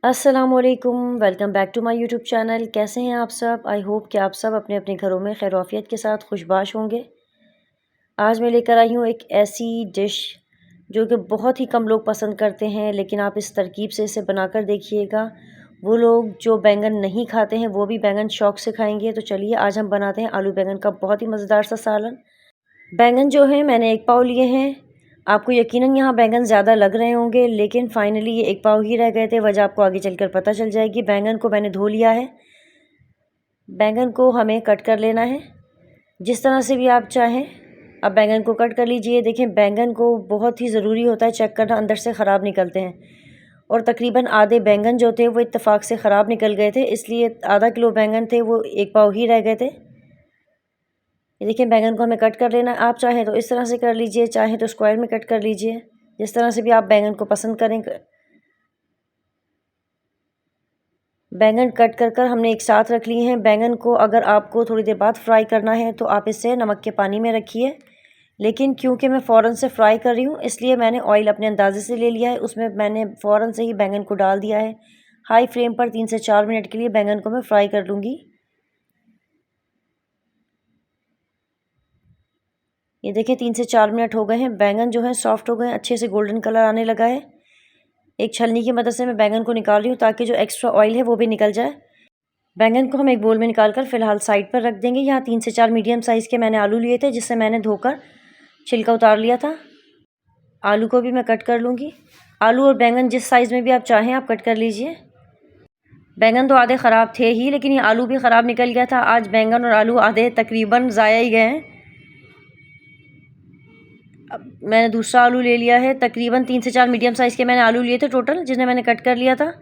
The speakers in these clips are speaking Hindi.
अस्सलामुअलैकुम, welcome back to my YouTube channel. कैसे हैं आप सब? आई होप कि आप सब अपने अपने घरों में खैरियत के साथ खुशबाश होंगे। आज मैं लेकर आई हूँ एक ऐसी डिश जो कि बहुत ही कम लोग पसंद करते हैं, लेकिन आप इस तरकीब से इसे बनाकर देखिएगा। वो लोग जो बैंगन नहीं खाते हैं वो भी बैंगन शौक़ से खाएंगे। तो चलिए आज हम बनाते हैं आलू बैंगन का बहुत ही मज़ेदार सा सालन। बैंगन जो है मैंने 1 पाव लिए हैं। आपको यकीनन यहाँ बैंगन ज़्यादा लग रहे होंगे, लेकिन फ़ाइनली ये 1 पाव ही रह गए थे। वजह आपको आगे चलकर पता चल जाएगी। बैंगन को मैंने धो लिया है। बैंगन को हमें कट कर लेना है, जिस तरह से भी आप चाहें। अब बैंगन को कट कर लीजिए। देखें, बैंगन को बहुत ही ज़रूरी होता है चेक करना, अंदर से ख़राब निकलते हैं। और तकरीबन आधे बैंगन जो थे वो इत्तेफाक से ख़राब निकल गए थे, इसलिए आधा किलो बैंगन थे वो 1 पाव ही रह गए थे। ये देखिए, बैंगन को हमें कट कर लेना है। आप चाहें तो इस तरह से कर लीजिए, चाहें तो स्क्वायर में कट कर लीजिए, जिस तरह से भी आप बैंगन को पसंद करें। बैंगन कट कर हमने एक साथ रख लिए हैं। बैंगन को अगर आपको थोड़ी देर बाद फ्राई करना है तो आप इसे नमक के पानी में रखिए, लेकिन क्योंकि मैं फ़ौरन से फ्राई कर रही हूँ इसलिए मैंने ऑयल अपने अंदाजे से ले लिया है। उसमें मैंने फ़ौरन से ही बैंगन को डाल दिया है। हाई फ्लेम पर 3 से 4 मिनट के लिए बैंगन को मैं फ्राई कर लूँगी। ये देखिए 3 से 4 मिनट हो गए हैं। बैंगन जो है सॉफ्ट हो गए हैं, अच्छे से गोल्डन कलर आने लगा है। एक छलनी की मदद से मैं बैंगन को निकाल रही हूँ ताकि जो एक्स्ट्रा ऑयल है वो भी निकल जाए। बैंगन को हम एक बोल में निकाल कर फ़िलहाल साइड पर रख देंगे। यहाँ 3 से 4 मीडियम साइज़ के मैंने आलू लिए थे, जिससे मैंने धोकर छिलका उतार लिया था। आलू को भी मैं कट कर लूँगी। आलू और बैंगन जिस साइज़ में भी आप चाहें आप कट कर लीजिए। बैंगन तो आधे ख़राब थे ही, लेकिन ये आलू भी ख़राब निकल गया था। आज बैंगन और आलू आधे तकरीबन ज़ाया ही गए हैं। अब मैंने दूसरा आलू ले लिया है। तकरीबन 3 से 4 मीडियम साइज़ के मैंने आलू लिए थे टोटल, जिन्हें मैंने कट कर लिया था।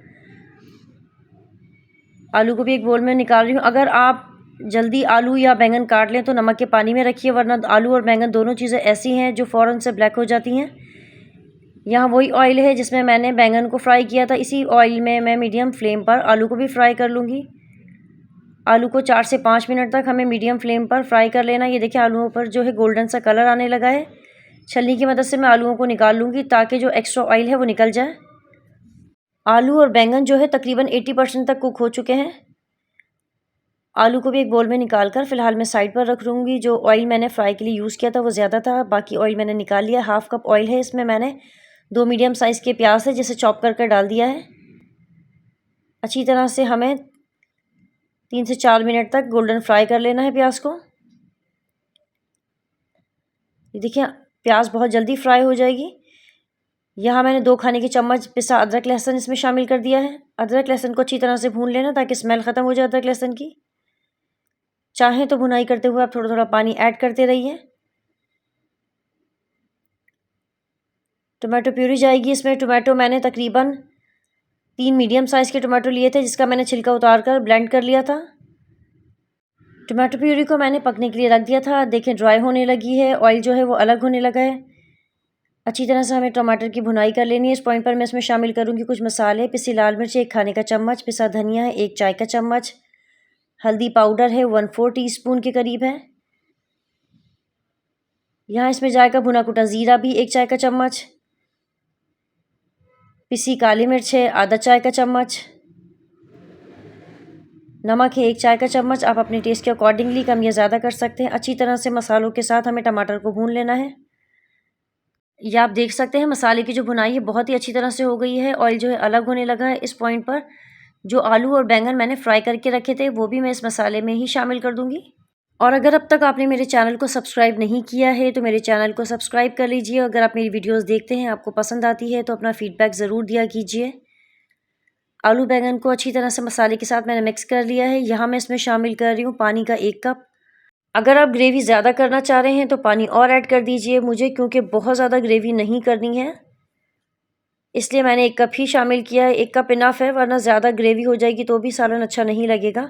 आलू को भी एक बोल में निकाल रही हूँ। अगर आप जल्दी आलू या बैंगन काट लें तो नमक के पानी में रखिए, वरना आलू और बैंगन दोनों चीज़ें ऐसी हैं जो फ़ौरन से ब्लैक हो जाती हैं। यहाँ वही ऑयल है जिसमें मैंने बैंगन को फ्राई किया था, इसी ऑयल में मैं मीडियम फ्लेम पर आलू को भी फ्राई कर लूँगी। आलू को 4 से 5 मिनट तक हमें मीडियम फ्लेम पर फ्राई कर लेना। ये देखिए आलूओं पर जो है गोल्डन सा कलर आने लगा है। छलनी की मदद से मैं आलूओं को निकाल लूँगी ताकि जो एक्स्ट्रा ऑयल है वो निकल जाए। आलू और बैंगन जो है तकरीबन 80% तक कुक हो चुके हैं। आलू को भी एक बोल में निकाल कर फ़िलहाल मैं साइड पर रख लूँगी। जो ऑयल मैंने फ्राई के लिए यूज़ किया था वो ज़्यादा था, बाकी ऑयल मैंने निकाल लिया। हाफ़ कप ऑयल है, इसमें मैंने 2 मीडियम साइज़ के प्याज है जिसे चॉप कर डाल दिया है। अच्छी तरह से हमें 3 से 4 मिनट तक गोल्डन फ्राई कर लेना है प्याज को। ये देखिए प्याज बहुत जल्दी फ्राई हो जाएगी। यहाँ मैंने 2 खाने के चम्मच पिसा अदरक लहसुन इसमें शामिल कर दिया है। अदरक लहसुन को अच्छी तरह से भून लेना ताकि स्मेल ख़त्म हो जाए अदरक लहसुन की। चाहें तो भुनाई करते हुए आप थोड़ा थोड़ा पानी ऐड करते रहिए। टोमेटो प्यूरी जाएगी इसमें। टोमेटो मैंने तकरीबन 3 मीडियम साइज़ के टोमेटो लिए थे, जिसका मैंने छिलका उतार कर ब्लेंड कर लिया था। टोमेटो प्यूरी को मैंने पकने के लिए रख दिया था। देखें ड्राई होने लगी है, ऑयल जो है वो अलग होने लगा है। अच्छी तरह से हमें टमाटर की भुनाई कर लेनी है। इस पॉइंट पर मैं इसमें शामिल करूँगी कुछ मसाले। पिसी लाल मिर्च 1 खाने का चम्मच, पिसा धनिया है 1 चाय का चम्मच, हल्दी पाउडर है 1/4 टीस्पून के करीब है। यहाँ इसमें जाएगा भुना कुटा ज़ीरा भी 1 चाय का चम्मच, पिसी काली मिर्च है आधा चाय का चम्मच, नमक है 1 चाय का चम्मच। आप अपने टेस्ट के अकॉर्डिंगली कम या ज़्यादा कर सकते हैं। अच्छी तरह से मसालों के साथ हमें टमाटर को भून लेना है। ये आप देख सकते हैं मसाले की जो भुनाई है बहुत ही अच्छी तरह से हो गई है। ऑयल जो है अलग होने लगा है। इस पॉइंट पर जो आलू और बैंगन मैंने फ्राई करके रखे थे वो भी मैं इस मसाले में ही शामिल कर दूँगी। और अगर अब तक आपने मेरे चैनल को सब्सक्राइब नहीं किया है तो मेरे चैनल को सब्सक्राइब कर लीजिए। अगर आप मेरी वीडियोस देखते हैं, आपको पसंद आती है तो अपना फीडबैक ज़रूर दिया कीजिए। आलू बैंगन को अच्छी तरह से मसाले के साथ मैंने मिक्स कर लिया है। यहाँ मैं इसमें शामिल कर रही हूँ पानी का 1 कप। अगर आप ग्रेवी ज़्यादा करना चाह रहे हैं तो पानी और ऐड कर दीजिए। मुझे क्योंकि बहुत ज़्यादा ग्रेवी नहीं करनी है, इसलिए मैंने 1 कप ही शामिल किया है। 1 कप इनफ है, वरना ज़्यादा ग्रेवी हो जाएगी तो भी सालन अच्छा नहीं लगेगा।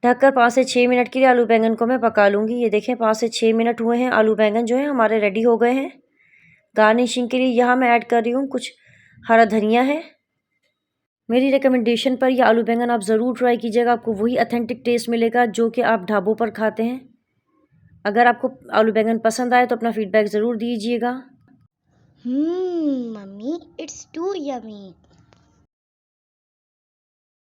ढककर 5 से 6 मिनट के लिए आलू बैंगन को मैं पका लूँगी। ये देखें 5 से 6 मिनट हुए हैं, आलू बैंगन जो है हमारे रेडी हो गए हैं। गार्निशिंग के लिए यहाँ मैं ऐड कर रही हूँ कुछ हरा धनिया है। मेरी रिकमेंडेशन पर यह आलू बैंगन आप ज़रूर ट्राई कीजिएगा, आपको वही अथेंटिक टेस्ट मिलेगा जो कि आप ढाबों पर खाते हैं। अगर आपको आलू बैंगन पसंद आए तो अपना फीडबैक ज़रूर दीजिएगा। Mummy, it's too yummy.